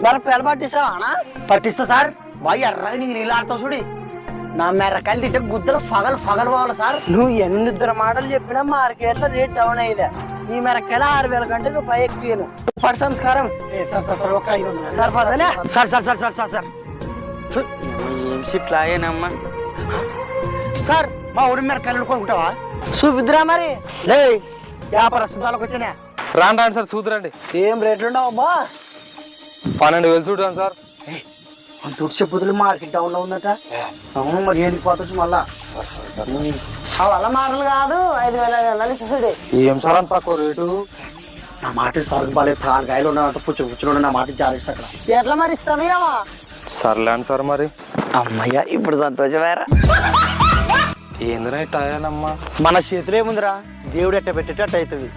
మిరపకాయలు పట్టిస్తావా? పట్టిస్తా సార్. బాగా ఎర్రగా నీకు నీళ్ళు ఆడతావు చూడి. నా మిరకాయలు తింటే గుద్దలు ఫగలు పోవాలి సార్. నువ్వు ఎన్ని ఇద్దరు మాటలు చెప్పినా మార్కెట్ లో రేట్ డౌన్ అయ్యేదా. ఈ మిరకాయలు 6,000 కంటే రూపాయి ఎక్కువ పడి సంస్కారం. Sir sir sir sir sir sir ఏం షిట్లు అయ్యానమ్మా. సార్ మా ఊరి మిరకాయలు కొనుక్కుంటావా? చూపిద్దురా మరి. లే వ్యాపారస్తులకు వచ్చినా రాండి రాండి సార్ చూదురండి. ఏం రేట్లు ఉండవు అబ్బా. 12,000 చూడండి సార్. అంత చెప్పుతులు మార్కెట్ డౌన్ లో ఉందట. అవును మరి వెళ్ళిపోవచ్చు మళ్ళా. వల్ల మాటలు కాదు 5,000 ఏం సార్ అంత తక్కువ రేటు? నా మాట సరుకు బాలేదు. తాగాయలు ఉన్నట్టు పుచ్చులు నా మాట జారేస్తా అక్కడ. ఎట్లా మరి ఇస్తావా? సర్లేండి సార్ మరి. అమ్మయ్య ఇప్పుడు సంతోషమేరా. ఏందిరా ఇట్ట అయ్యానమ్మా? మన చేతిలో ఏముందిరా, దేవుడు ఎట్ట పెట్టేటట్టు అవుతుంది.